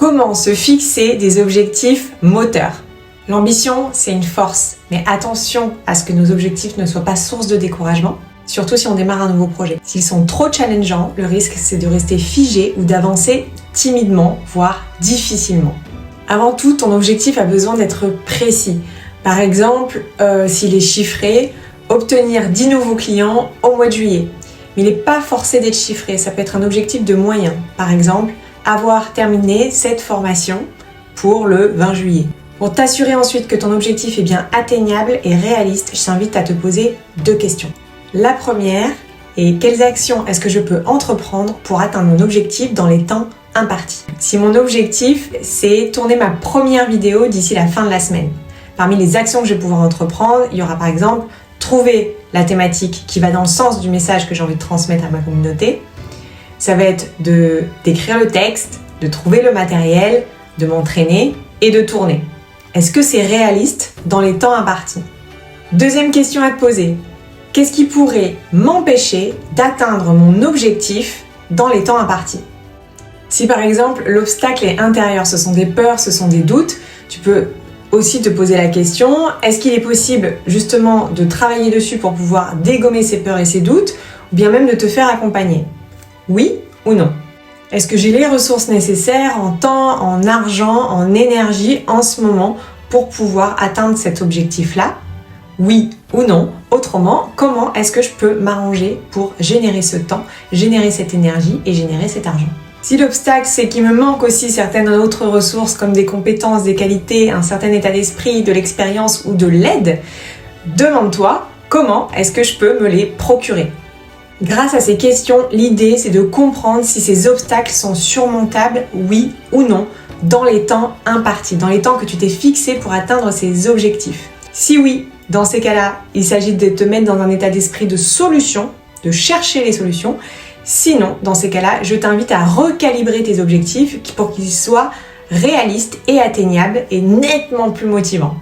Comment se fixer des objectifs moteurs? L'ambition, c'est une force, mais attention à ce que nos objectifs ne soient pas source de découragement, surtout si on démarre un nouveau projet. S'ils sont trop challengeants, le risque c'est de rester figé ou d'avancer timidement, voire difficilement. Avant tout, ton objectif a besoin d'être précis. Par exemple, s'il est chiffré, obtenir 10 nouveaux clients au mois de juillet. Mais il n'est pas forcé d'être chiffré, ça peut être un objectif de moyen. Par exemple, avoir terminé cette formation pour le 20 juillet. Pour t'assurer ensuite que ton objectif est bien atteignable et réaliste, je t'invite à te poser 2 questions. La première est: quelles actions est-ce que je peux entreprendre pour atteindre mon objectif dans les temps impartis? Si mon objectif, c'est tourner ma première vidéo d'ici la fin de la semaine, parmi les actions que je vais pouvoir entreprendre, il y aura par exemple trouver la thématique qui va dans le sens du message que j'ai envie de transmettre à ma communauté. Ça va être d'écrire le texte, de trouver le matériel, de m'entraîner et de tourner. Est-ce que c'est réaliste dans les temps impartis? Deuxième question à te poser: qu'est-ce qui pourrait m'empêcher d'atteindre mon objectif dans les temps impartis? Si par exemple l'obstacle est intérieur, ce sont des peurs, ce sont des doutes, tu peux aussi te poser la question: est-ce qu'il est possible justement de travailler dessus pour pouvoir dégommer ces peurs et ces doutes, ou bien même de te faire accompagner? Oui ou non? Est-ce que j'ai les ressources nécessaires en temps, en argent, en énergie en ce moment pour pouvoir atteindre cet objectif-là? Oui ou non? Autrement, comment est-ce que je peux m'arranger pour générer ce temps, générer cette énergie et générer cet argent? Si l'obstacle, c'est qu'il me manque aussi certaines autres ressources comme des compétences, des qualités, un certain état d'esprit, de l'expérience ou de l'aide, demande-toi comment est-ce que je peux me les procurer. Grâce à ces questions, l'idée c'est de comprendre si ces obstacles sont surmontables, oui ou non, dans les temps impartis, dans les temps que tu t'es fixé pour atteindre ces objectifs. Si oui, dans ces cas-là, il s'agit de te mettre dans un état d'esprit de solution, de chercher les solutions. Sinon, dans ces cas-là, je t'invite à recalibrer tes objectifs pour qu'ils soient réalistes et atteignables et nettement plus motivants.